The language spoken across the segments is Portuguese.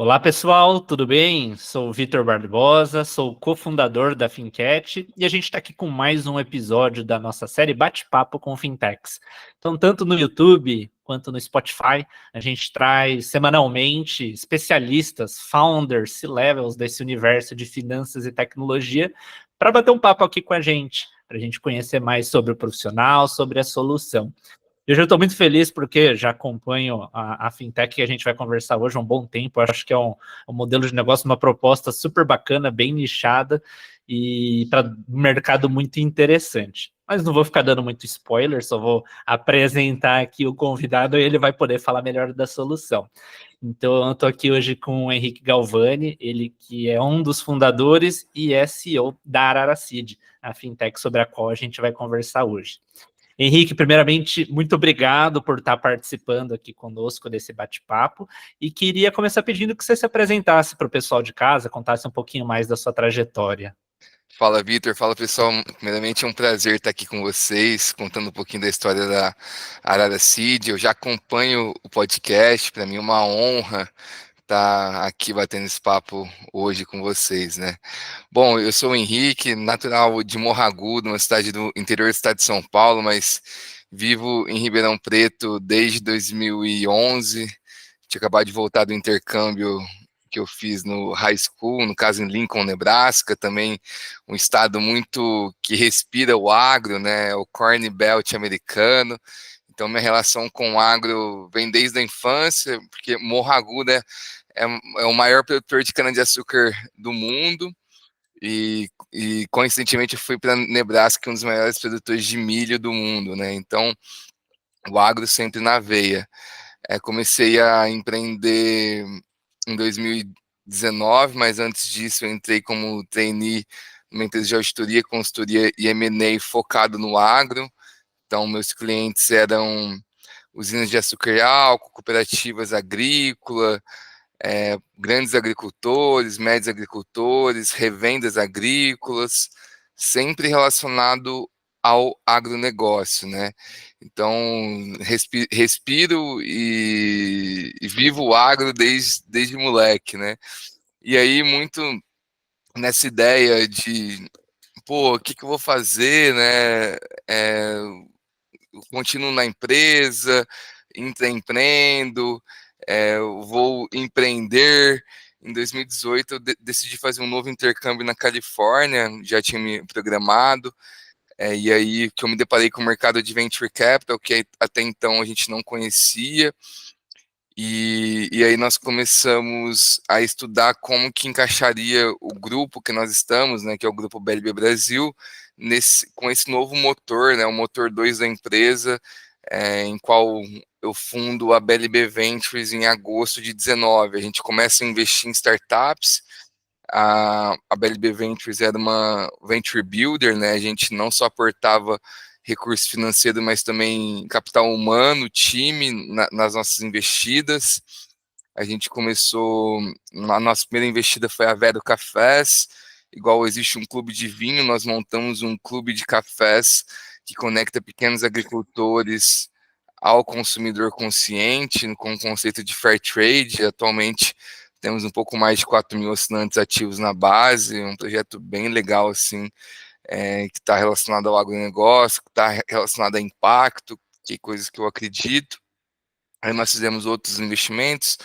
Olá pessoal, tudo bem? Sou o Vitor Barbosa, sou cofundador da Fincat e a gente está aqui com mais um episódio da nossa série Bate-Papo com Fintechs. Então, tanto no YouTube quanto no Spotify, a gente traz semanalmente especialistas, founders, C-levels desse universo de finanças e tecnologia para bater um papo aqui com a gente, para a gente conhecer mais sobre o profissional, sobre a solução. Eu já estou muito feliz porque já acompanho a fintech que a gente vai conversar hoje há um bom tempo. Eu acho que é um modelo de negócio, uma proposta super bacana, bem nichada e para um mercado muito interessante. Mas não vou ficar dando muito spoiler, só vou apresentar aqui o convidado e ele vai poder falar melhor da solução. Então, eu estou aqui hoje com o Henrique Galvani, ele que é um dos fundadores e é CEO da Arara Seed, a fintech sobre a qual a gente vai conversar hoje. Henrique, primeiramente, muito obrigado por estar participando aqui conosco desse bate-papo e queria começar pedindo que você se apresentasse para o pessoal de casa, contasse um pouquinho mais da sua trajetória. Fala, Vitor. Fala, pessoal. Primeiramente, é um prazer estar aqui com vocês, contando um pouquinho da história da Arara Seed. Eu já acompanho o podcast, para mim é uma honra estar aqui batendo esse papo hoje com vocês, né? Bom, eu sou o Henrique, natural de Morro Agudo, uma cidade do interior do estado de São Paulo, mas vivo em Ribeirão Preto desde 2011. Tinha acabado de voltar do intercâmbio que eu fiz no high school, no caso em Lincoln, Nebraska, também um estado muito que respira o agro, né, o Corn Belt americano. Então minha relação com o agro vem desde a infância, porque Morro Agudo é o maior produtor de cana-de-açúcar do mundo, e coincidentemente eu fui para Nebraska, um dos maiores produtores de milho do mundo, né? Então o agro sempre na veia. Comecei a empreender em 2019, mas antes disso eu entrei como trainee numa empresa de auditoria, consultoria e M&A focado no agro. Então, meus clientes eram usinas de açúcar e álcool, cooperativas agrícolas, grandes agricultores, médios agricultores, revendas agrícolas, sempre relacionado ao agronegócio, né? Então, respiro e vivo o agro desde moleque, né? E aí, muito nessa ideia de, pô, o que que eu vou fazer, né? Eu continuo na empresa, empreendo, eu vou empreender. Em 2018, eu decidi fazer um novo intercâmbio na Califórnia, já tinha me programado, e aí que eu me deparei com o mercado de Venture Capital, que até então a gente não conhecia, e aí nós começamos a estudar como que encaixaria o grupo que nós estamos, né, que é o Grupo BLB Brasil, com esse novo motor, né, o motor 2 da empresa, em qual eu fundo a BLB Ventures em agosto de 19. A gente começa a investir em startups. A BLB Ventures era uma venture builder, né? A gente não só aportava recurso financeiro, mas também capital humano, time nas nossas investidas. A gente começou, a nossa primeira investida foi a Vero Cafés, igual existe um clube de vinho, nós montamos um clube de cafés que conecta pequenos agricultores ao consumidor consciente, com o conceito de fair trade. Atualmente temos um pouco mais de 4 mil assinantes ativos na base, um projeto bem legal, assim, que está relacionado ao agronegócio, que está relacionado a impacto, que é coisas que eu acredito. Aí nós fizemos outros investimentos,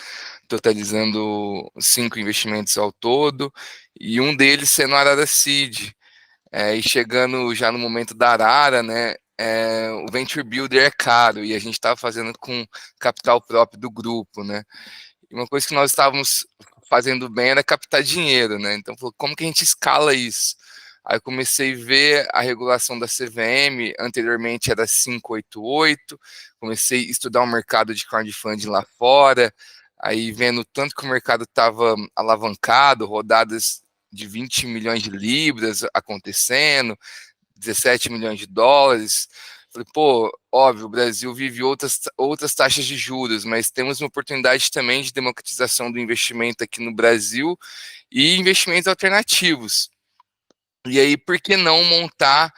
totalizando 5 investimentos ao todo, e um deles sendo a Arara Seed. E chegando já no momento da Arara, né, o Venture Builder é caro, e a gente estava fazendo com capital próprio do grupo, né? E uma coisa que nós estávamos fazendo bem era captar dinheiro, né? Então, como que a gente escala isso? Aí eu comecei a ver a regulação da CVM, anteriormente era 588, comecei a estudar o mercado de crowdfunding lá fora, aí vendo tanto que o mercado estava alavancado, rodadas de 20 milhões de libras acontecendo, 17 milhões de dólares. Falei, pô, óbvio, o Brasil vive outras taxas de juros, mas temos uma oportunidade também de democratização do investimento aqui no Brasil e investimentos alternativos. E aí, por que não montar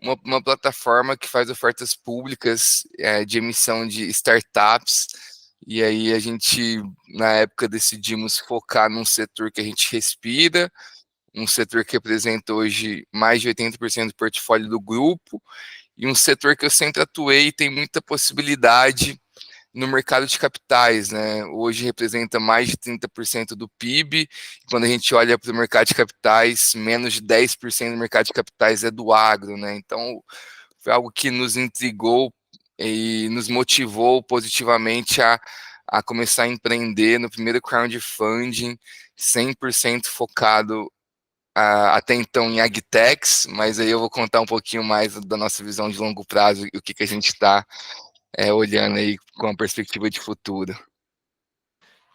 uma plataforma que faz ofertas públicas de emissão de startups E aí a gente, na época, decidimos focar num setor que a gente respira, um setor que representa hoje mais de 80% do portfólio do grupo, e um setor que eu sempre atuei e tem muita possibilidade no mercado de capitais, né? Hoje representa mais de 30% do PIB. Quando a gente olha para o mercado de capitais, menos de 10% do mercado de capitais é do agro, né? Então, foi algo que nos intrigou e nos motivou positivamente a começar a empreender no primeiro crowdfunding, 100% focado até então em agtechs, mas aí eu vou contar um pouquinho mais da nossa visão de longo prazo e o que a gente está olhando aí com a perspectiva de futuro.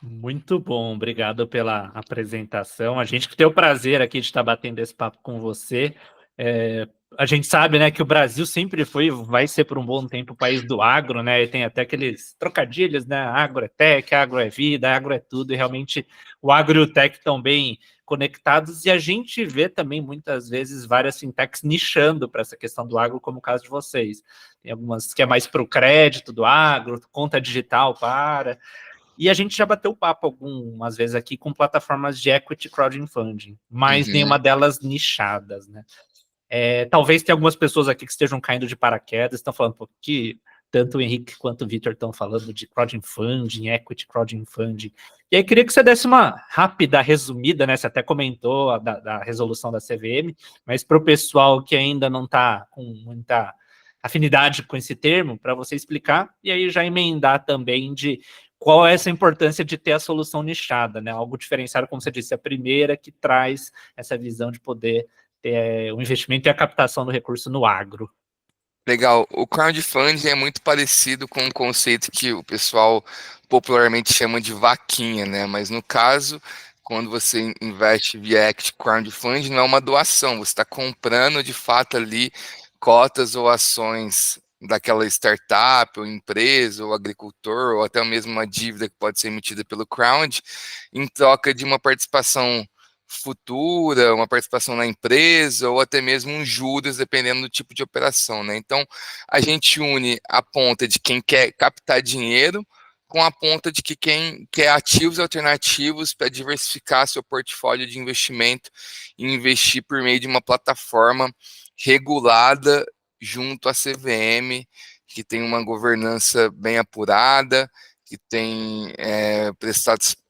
Muito bom, obrigado pela apresentação. A gente que tem o prazer aqui de estar batendo esse papo com você. A gente sabe, né, que o Brasil sempre foi, vai ser por um bom tempo o país do agro, né? E tem até aqueles trocadilhos, né? Agro é tech, agro é vida, agro é tudo. E realmente o agro e o tech estão bem conectados. E a gente vê também muitas vezes várias fintechs nichando para essa questão do agro, como o caso de vocês. Tem algumas que é mais para o crédito do agro, conta digital para. E a gente já bateu papo algumas vezes aqui com plataformas de equity crowdfunding, mas Uhum. nenhuma delas nichadas, né? Talvez tenha algumas pessoas aqui que estejam caindo de paraquedas, estão falando que tanto o Henrique quanto o Vitor estão falando de crowdfunding, equity crowdfunding. E aí queria que você desse uma rápida resumida, né? Você até comentou da resolução da CVM, mas para o pessoal que ainda não está com muita afinidade com esse termo, para você explicar, e aí já emendar também de qual é essa importância de ter a solução nichada, né? Algo diferenciado, como você disse, a primeira que traz essa visão de poder ter o investimento e a captação do recurso no agro. Legal. O crowdfunding é muito parecido com um conceito que o pessoal popularmente chama de vaquinha, né? Mas no caso, quando você investe via equity crowdfunding, não é uma doação, você está comprando de fato ali cotas ou ações daquela startup, ou empresa, ou agricultor, ou até mesmo uma dívida que pode ser emitida pelo crowd, em troca de uma participação futura, uma participação na empresa ou até mesmo uns juros, dependendo do tipo de operação, né? Então, a gente une a ponta de quem quer captar dinheiro com a ponta de que quem quer ativos alternativos para diversificar seu portfólio de investimento e investir por meio de uma plataforma regulada junto à CVM, que tem uma governança bem apurada, que tem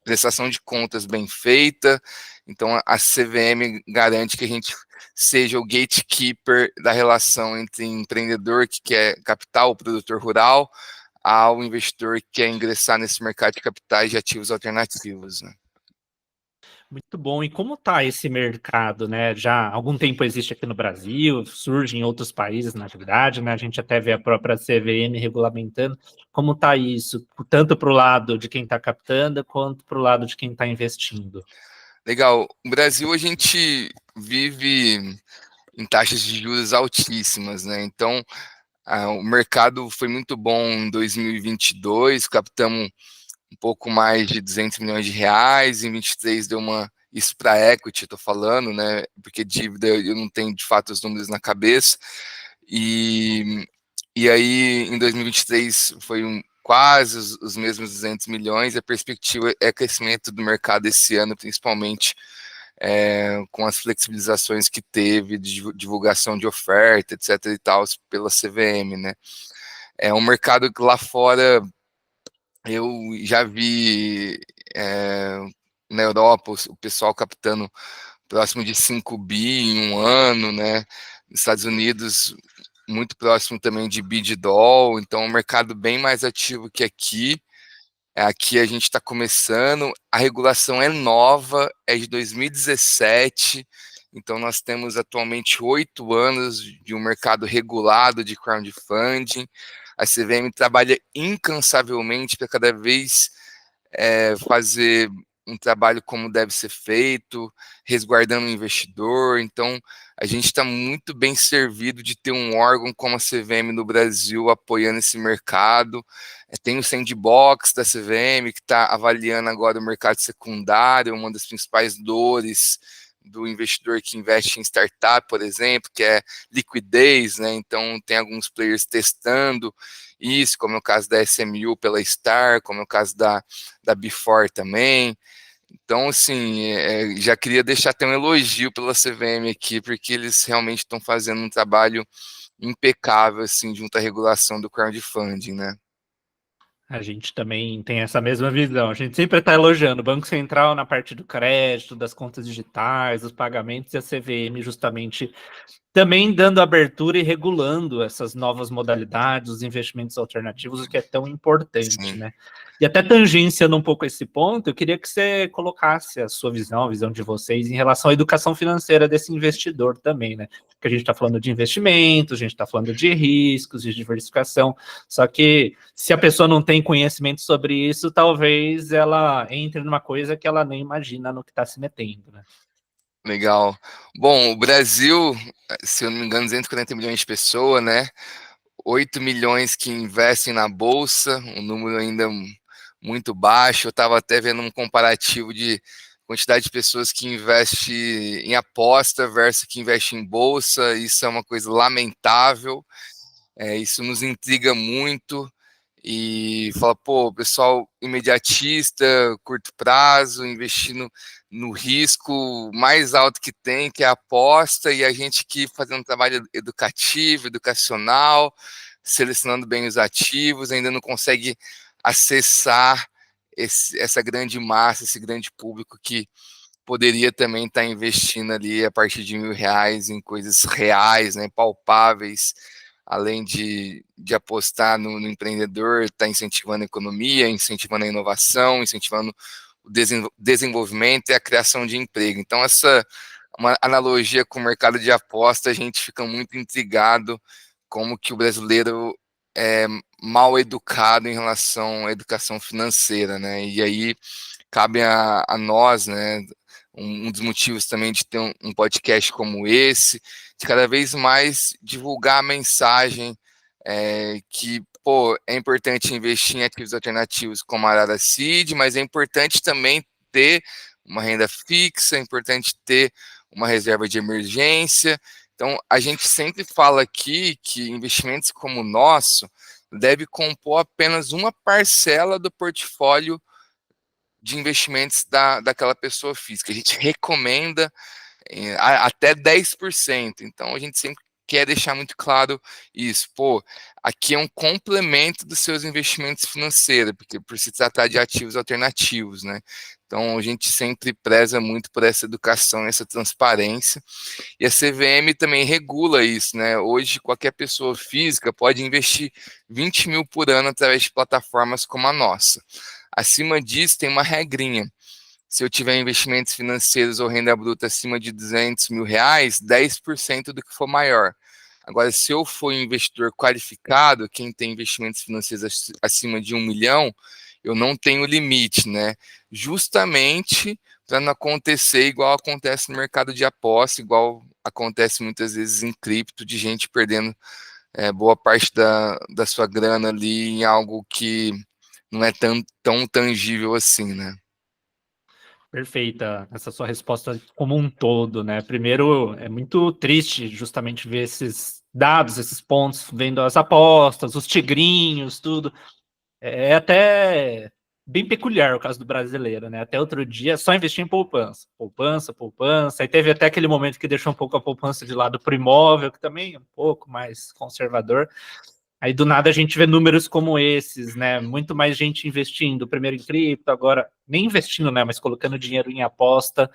prestação de contas bem feita. Então, a CVM garante que a gente seja o gatekeeper da relação entre empreendedor que quer captar o produtor rural ao investidor que quer ingressar nesse mercado de capitais de ativos alternativos, né? Muito bom. E como está esse mercado, né? Já há algum tempo existe aqui no Brasil, surge em outros países, na verdade, né? A gente até vê a própria CVM regulamentando. Como está isso, tanto para o lado de quem está captando, quanto para o lado de quem está investindo? Legal. No Brasil, a gente vive em taxas de juros altíssimas, né? Então, o mercado foi muito bom em 2022, captamos um pouco mais de 200 milhões de reais, em 23 deu uma, isso para equity, estou falando, né? Porque dívida eu não tenho de fato os números na cabeça, e aí em 2023 foi quase os mesmos 200 milhões, a perspectiva é crescimento do mercado esse ano, principalmente com as flexibilizações que teve de divulgação de oferta, etc. e tal, pela CVM, né? É um mercado que lá fora eu já vi na Europa o pessoal captando próximo de 5 bi em um ano, né? Nos Estados Unidos, muito próximo também de bi de doll, então é um mercado bem mais ativo que aqui. Aqui a gente está começando, a regulação é nova, é de 2017, então nós temos atualmente 8 anos de um mercado regulado de crowdfunding. A CVM trabalha incansavelmente para cada vez fazer um trabalho como deve ser feito, resguardando o investidor. Então, a gente está muito bem servido de ter um órgão como a CVM no Brasil apoiando esse mercado. Tem o Sandbox da CVM, que está avaliando agora o mercado secundário, uma das principais dores do investidor que investe em startup, por exemplo, que é liquidez, né? Então tem alguns players testando isso, como é o caso da SMU pela Star, como é o caso da Before também. Então, assim, já queria deixar até um elogio pela CVM aqui, porque eles realmente estão fazendo um trabalho impecável, assim, junto à regulação do crowdfunding, né? A gente também tem essa mesma visão. A gente sempre está elogiando o Banco Central na parte do crédito, das contas digitais, dos pagamentos, e a CVM justamente também dando abertura e regulando essas novas modalidades, os investimentos alternativos, o que é tão importante, Sim. né? E até tangenciando um pouco esse ponto, eu queria que você colocasse a sua visão, a visão de vocês, em relação à educação financeira desse investidor também, né? Porque a gente está falando de investimentos, a gente está falando de riscos, de diversificação, só que se a pessoa não tem conhecimento sobre isso, talvez ela entre numa coisa que ela nem imagina no que está se metendo, né? Legal. Bom, o Brasil, se eu não me engano, 240 milhões de pessoas, né? 8 milhões que investem na bolsa, um número ainda muito baixo. Eu estava até vendo um comparativo de quantidade de pessoas que investem em aposta versus que investem em bolsa. Isso é uma coisa lamentável. Isso nos intriga muito e fala, pô, pessoal imediatista, curto prazo, investindo no risco mais alto que tem, que é a aposta, e a gente aqui fazendo um trabalho educativo, educacional, selecionando bem os ativos, ainda não consegue acessar essa grande massa, esse grande público que poderia também estar investindo ali a partir de R$ 1.000 em coisas reais, né, palpáveis, além de apostar no empreendedor, está incentivando a economia, incentivando a inovação, incentivando o desenvolvimento e a criação de emprego. Então, essa uma analogia com o mercado de aposta, a gente fica muito intrigado como que o brasileiro é mal educado em relação à educação financeira, né? E aí cabe a nós, né? Um dos motivos também de ter um podcast como esse, de cada vez mais divulgar a mensagem que, pô, é importante investir em ativos alternativos como a Arara Seed, mas é importante também ter uma renda fixa, é importante ter uma reserva de emergência. Então, a gente sempre fala aqui que investimentos como o nosso deve compor apenas uma parcela do portfólio de investimentos daquela pessoa física. A gente recomenda até 10%. Então, a gente sempre quer deixar muito claro isso. Pô, aqui é um complemento dos seus investimentos financeiros, porque por se tratar de ativos alternativos, né? Então, a gente sempre preza muito por essa educação, essa transparência. E a CVM também regula isso, né? Hoje, qualquer pessoa física pode investir 20 mil por ano através de plataformas como a nossa. Acima disso, tem uma regrinha. Se eu tiver investimentos financeiros ou renda bruta acima de R$ 200.000, 10% do que for maior. Agora, se eu for investidor qualificado, quem tem investimentos financeiros acima de 1 milhão, eu não tenho limite, né? Justamente para não acontecer igual acontece no mercado de aposta, igual acontece muitas vezes em cripto, de gente perdendo boa parte da sua grana ali em algo que não é tão tangível assim, né? Perfeita essa sua resposta como um todo, né? Primeiro, é muito triste justamente ver esses dados, esses pontos, vendo as apostas, os tigrinhos, tudo. É até bem peculiar o caso do brasileiro, né? Até outro dia só investia em poupança, poupança, poupança. Aí teve até aquele momento que deixou um pouco a poupança de lado para o imóvel, que também é um pouco mais conservador. Aí do nada a gente vê números como esses, né? Muito mais gente investindo, primeiro em cripto, agora nem investindo, né? Mas colocando dinheiro em aposta,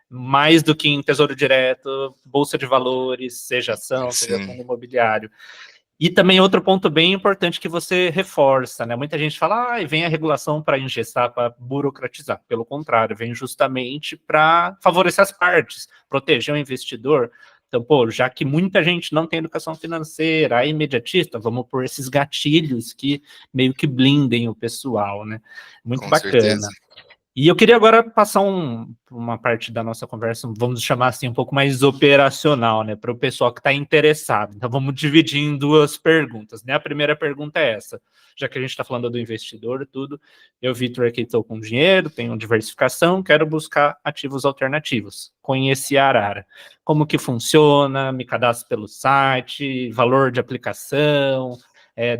mais do que em tesouro direto, bolsa de valores, seja ação, seja Sim, fundo imobiliário. E também outro ponto bem importante que você reforça, né? Muita gente fala, vem a regulação para engessar, para burocratizar. Pelo contrário, vem justamente para favorecer as partes, proteger o investidor. Então, pô, já que muita gente não tem educação financeira, é imediatista, vamos por esses gatilhos que meio que blindem o pessoal, né? Muito com certeza. bacana. E eu queria agora passar uma parte da nossa conversa, vamos chamar assim, um pouco mais operacional, né, para o pessoal que está interessado. Então, vamos dividir em duas perguntas, né? A primeira pergunta é essa, já que a gente está falando do investidor e tudo, eu, Vitor, aqui estou com dinheiro, tenho diversificação, quero buscar ativos alternativos, conheci a Arara. Como que funciona, me cadastro pelo site, valor de aplicação,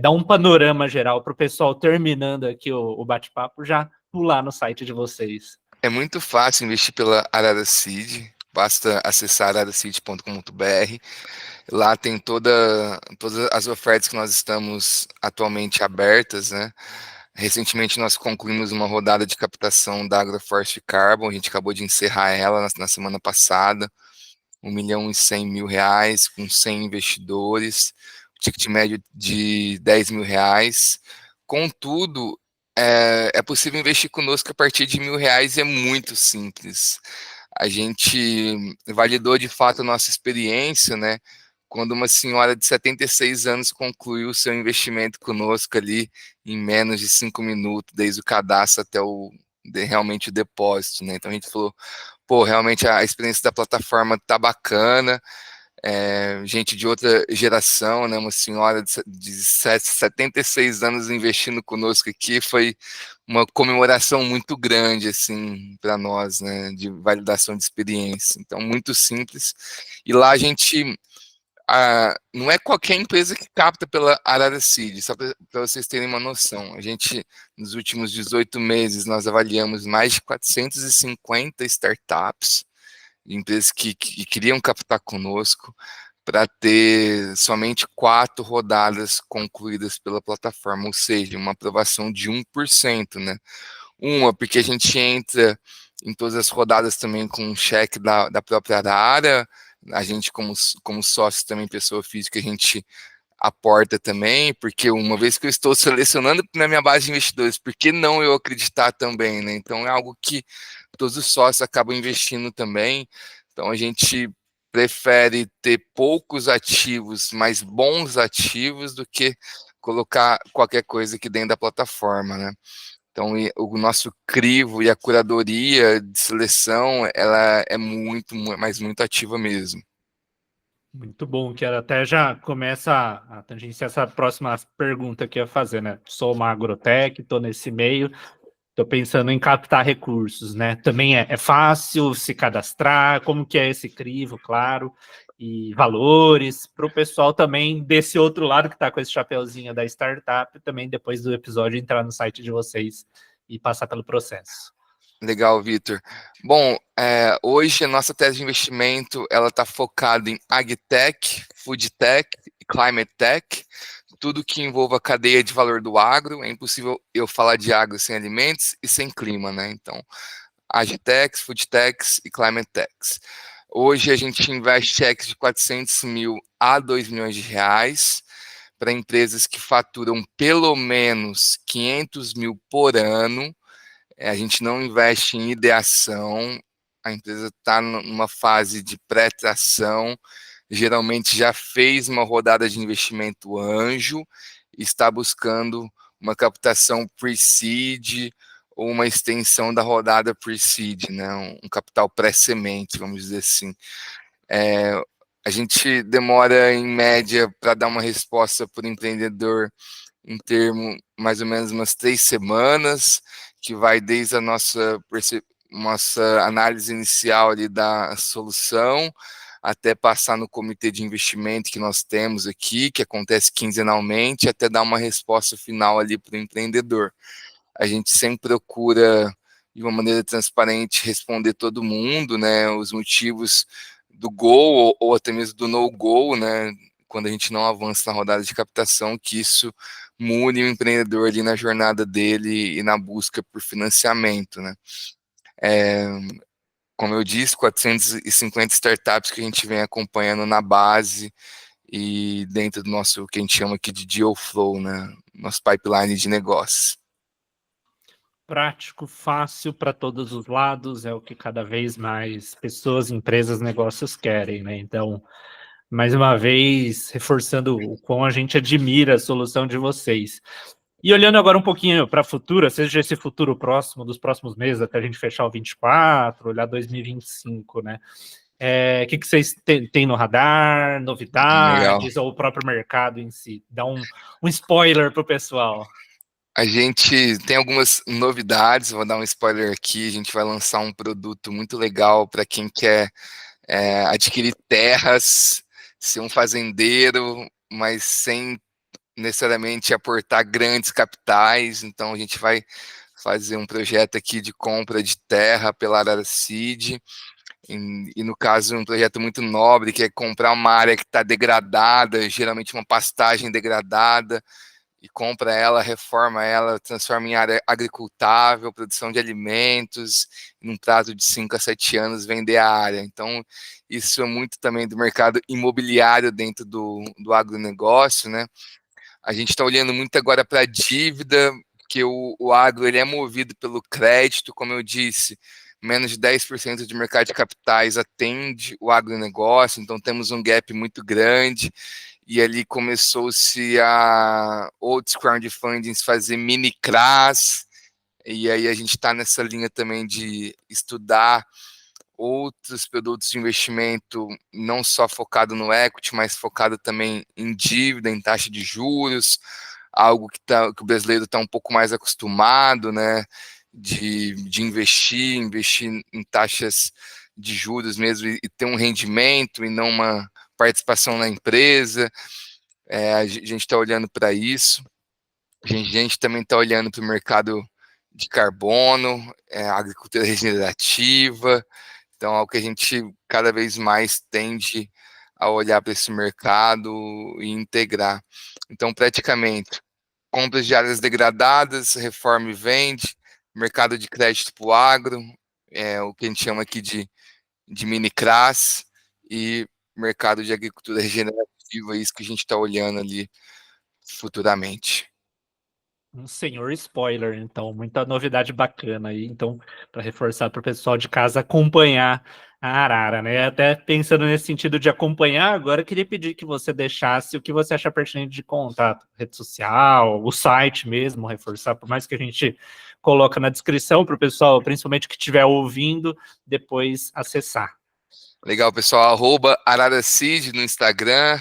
dá um panorama geral para o pessoal terminando aqui o bate-papo já pular no site de vocês. É muito fácil investir pela Arara Seed, basta acessar araraseed.com.br. Lá tem todas as ofertas que nós estamos atualmente abertas, né? Recentemente nós concluímos uma rodada de captação da Agroforest Carbon, a gente acabou de encerrar ela na semana passada, 1.100.000 reais, com 100 investidores, ticket médio de 10 mil reais. Contudo, é possível investir conosco a partir de R$ 1.000 e é muito simples. A gente validou de fato a nossa experiência, né? Quando uma senhora de 76 anos concluiu seu investimento conosco ali em menos de 5 minutos, desde o cadastro até realmente o depósito, né? Então a gente falou, pô, realmente a experiência da plataforma tá bacana, gente de outra geração, né? Uma senhora de 76 anos investindo conosco aqui, foi uma comemoração muito grande, assim, para nós, né? De validação de experiência. Então, muito simples. E lá a gente... não é qualquer empresa que capta pela Arara Seed, só para vocês terem uma noção. A gente, nos últimos 18 meses, nós avaliamos mais de 450 startups, empresas que queriam captar conosco, para ter somente 4 rodadas concluídas pela plataforma, ou seja, uma aprovação de 1%, né? Uma, porque a gente entra em todas as rodadas também com um cheque da própria Arara, a gente como sócio também, pessoa física, a gente aporta também, porque uma vez que eu estou selecionando na minha base de investidores, por que não eu acreditar também, né? Então é algo que todos os sócios acabam investindo também, então a gente prefere ter poucos ativos, mas bons ativos, do que colocar qualquer coisa aqui dentro da plataforma, né? Então, o nosso crivo e a curadoria de seleção, ela é mas muito ativa mesmo. Muito bom, que até já começa a tangenciar essa próxima pergunta que eu ia fazer, né? Sou uma agrotech, estou nesse meio, estou pensando em captar recursos, né? Também é fácil se cadastrar, como que é esse crivo, claro, e valores, para o pessoal também desse outro lado que está com esse chapeuzinho da startup, também depois do episódio entrar no site de vocês e passar pelo processo. Legal, Vitor. Bom, hoje a nossa tese de investimento ela está focada em agtech, foodtech e climate tech, tudo que envolva a cadeia de valor do agro. É impossível eu falar de agro sem alimentos e sem clima, né? Então, agtechs, foodtechs e climate techs. Hoje a gente investe cheques de 400 mil a 2 milhões de reais para empresas que faturam pelo menos 500 mil por ano. A gente não investe em ideação, a empresa está numa fase de pré-tração, geralmente já fez uma rodada de investimento anjo, está buscando uma captação pre-seed ou uma extensão da rodada pre-seed, né? Um capital pré-semente, vamos dizer assim. A gente demora, em média, para dar uma resposta por empreendedor em termo mais ou menos umas 3 semanas, que vai desde a nossa análise inicial ali da solução, até passar no comitê de investimento que nós temos aqui, que acontece quinzenalmente, até dar uma resposta final ali para o empreendedor. A gente sempre procura, de uma maneira transparente, responder todo mundo, né, os motivos do go ou até mesmo do no-go, né, quando a gente não avança na rodada de captação, que isso mude o empreendedor ali na jornada dele e na busca por financiamento, né. Como eu disse, 450 startups que a gente vem acompanhando na base e dentro do nosso, que a gente chama aqui de deal flow, né, nosso pipeline de negócios. Prático, fácil para todos os lados, é o que cada vez mais pessoas, empresas, negócios querem, né? Então, mais uma vez, reforçando o quão a gente admira a solução de vocês. E olhando agora um pouquinho para o futuro, seja esse futuro próximo, dos próximos meses, até a gente fechar o 24, olhar 2025, né? Que vocês têm no radar, Legal. novidades, ou o próprio mercado em si? Dá um spoiler para o pessoal. A gente tem algumas novidades, vou dar um spoiler aqui. A gente vai lançar um produto muito legal para quem quer adquirir terras, ser um fazendeiro, mas sem necessariamente aportar grandes capitais. Então, a gente vai fazer um projeto aqui de compra de terra pela Arara Seed. E no caso, um projeto muito nobre, que é comprar uma área que está degradada, geralmente uma pastagem degradada, e compra ela, reforma ela, transforma em área agricultável, produção de alimentos, num prazo de 5 a 7 anos vender a área. Então, isso é muito também do mercado imobiliário dentro do agronegócio, né? A gente está olhando muito agora para a dívida, que o agro ele é movido pelo crédito, como eu disse, menos de 10% de mercado de capitais atende o agronegócio, então temos um gap muito grande, e ali começou-se a outros crowdfundings fazer mini CRAs, e aí a gente está nessa linha também de estudar outros produtos de investimento, não só focado no equity, mas focado também em dívida, em taxa de juros, algo que o brasileiro está um pouco mais acostumado, né, de investir em taxas de juros mesmo e ter um rendimento e não uma participação na empresa. A gente está olhando para isso. A gente também está olhando para o mercado de carbono, agricultura regenerativa. Então, é o que a gente cada vez mais tende a olhar para esse mercado e integrar. Então, praticamente, compras de áreas degradadas, reforma e vende, mercado de crédito para o agro, o que a gente chama aqui de mini CRAs, e mercado de agricultura regenerativa, isso que a gente está olhando ali futuramente. Um senhor spoiler, então, muita novidade bacana aí, então, para reforçar para o pessoal de casa acompanhar a Arara, né? Até pensando nesse sentido de acompanhar, agora eu queria pedir que você deixasse o que você acha pertinente de contato, rede social, o site mesmo, reforçar, por mais que a gente coloca na descrição para o pessoal, principalmente que estiver ouvindo, depois acessar. Legal, pessoal. @AraraSeed no Instagram,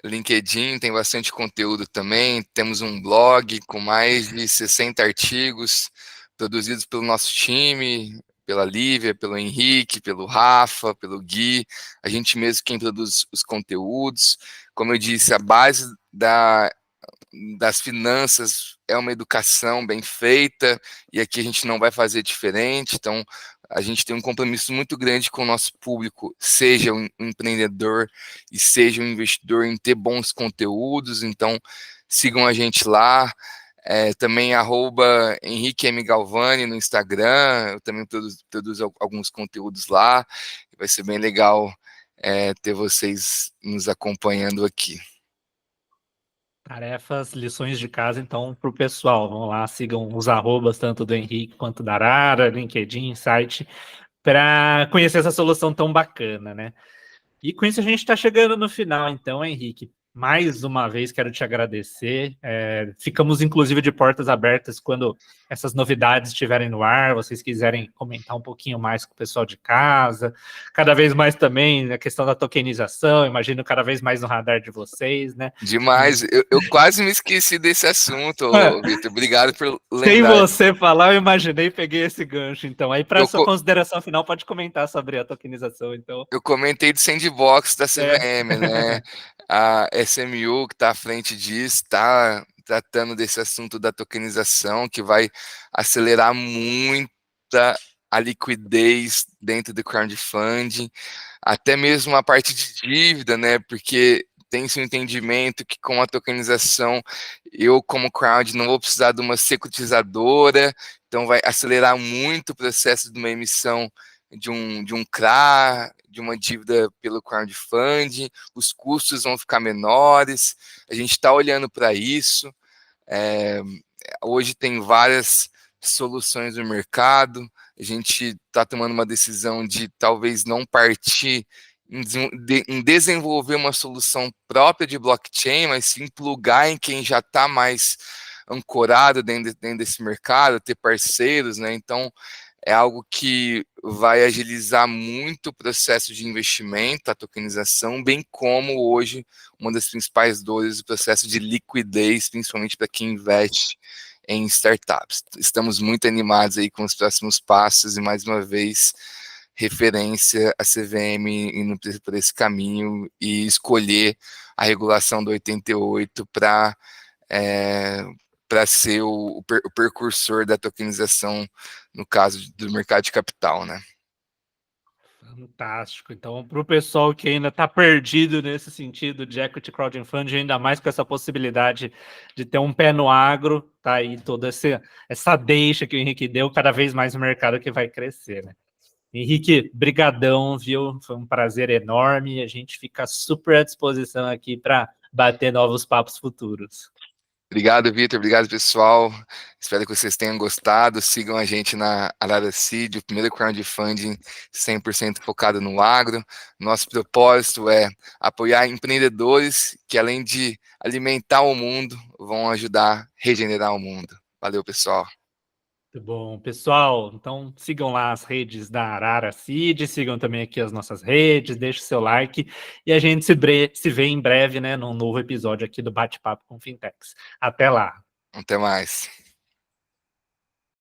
LinkedIn, tem bastante conteúdo também. Temos um blog com mais de 60 artigos produzidos pelo nosso time, pela Lívia, pelo Henrique, pelo Rafa, pelo Gui. A gente mesmo quem produz os conteúdos. Como eu disse, a base das finanças é uma educação bem feita, e aqui a gente não vai fazer diferente. Então, a gente tem um compromisso muito grande com o nosso público, seja um empreendedor e seja um investidor, em ter bons conteúdos. Então, sigam a gente lá. Também @Henrique M. Galvani no Instagram, eu também produzo alguns conteúdos lá. Vai ser bem legal ter vocês nos acompanhando aqui. Tarefas, lições de casa, então, para o pessoal. Vão lá, sigam os arrobas, tanto do Henrique quanto da Arara, LinkedIn, site, para conhecer essa solução tão bacana, né? E com isso a gente está chegando no final, então, Henrique. Mais uma vez quero te agradecer. Ficamos, inclusive, de portas abertas quando essas novidades estiverem no ar, vocês quiserem comentar um pouquinho mais com o pessoal de casa. Cada vez mais também a questão da tokenização, imagino cada vez mais no radar de vocês, né? Demais. Eu quase me esqueci desse assunto, Vitor. Obrigado por Sem lembrar. você falar, eu imaginei e peguei esse gancho. Então, aí para Eu, sua co- consideração final, pode comentar sobre a tokenização. Então, eu comentei do sandbox da é. CVM, né? A SMU, que está à frente disso, está tratando desse assunto da tokenização, que vai acelerar muita a liquidez dentro do crowdfunding, até mesmo a parte de dívida, né? Porque tem-se um entendimento que com a tokenização, eu, como crowd, não vou precisar de uma securitizadora, então vai acelerar muito o processo de uma emissão de um CRA, de uma dívida pelo crowdfunding, os custos vão ficar menores, a gente está olhando para isso. Hoje tem várias soluções no mercado, a gente está tomando uma decisão de talvez não partir em desenvolver uma solução própria de blockchain, mas sim plugar em quem já está mais ancorado dentro desse mercado, ter parceiros, né? Então, é algo que vai agilizar muito o processo de investimento, a tokenização, bem como hoje uma das principais dores do processo de liquidez, principalmente para quem investe em startups. Estamos muito animados aí com os próximos passos e, mais uma vez, referência a CVM indo por esse caminho e escolher a regulação do 88 para ser o precursor da tokenização, no caso do mercado de capital, né? Fantástico. Então, para o pessoal que ainda está perdido nesse sentido de equity crowdfunding, ainda mais com essa possibilidade de ter um pé no agro, tá aí toda essa deixa que o Henrique deu, cada vez mais o mercado que vai crescer, né? Henrique, brigadão, viu? Foi um prazer enorme. A gente fica super à disposição aqui para bater novos papos futuros. Obrigado, Vitor. Obrigado, pessoal. Espero que vocês tenham gostado. Sigam a gente na Arara Seed, o primeiro crowdfunding 100% focado no agro. Nosso propósito é apoiar empreendedores que, além de alimentar o mundo, vão ajudar a regenerar o mundo. Valeu, pessoal. Muito bom, pessoal. Então sigam lá as redes da Arara Seed, sigam também aqui as nossas redes, deixe o seu like e a gente se vê em breve, né, num novo episódio aqui do Bate-Papo com Fintechs. Até lá. Até mais.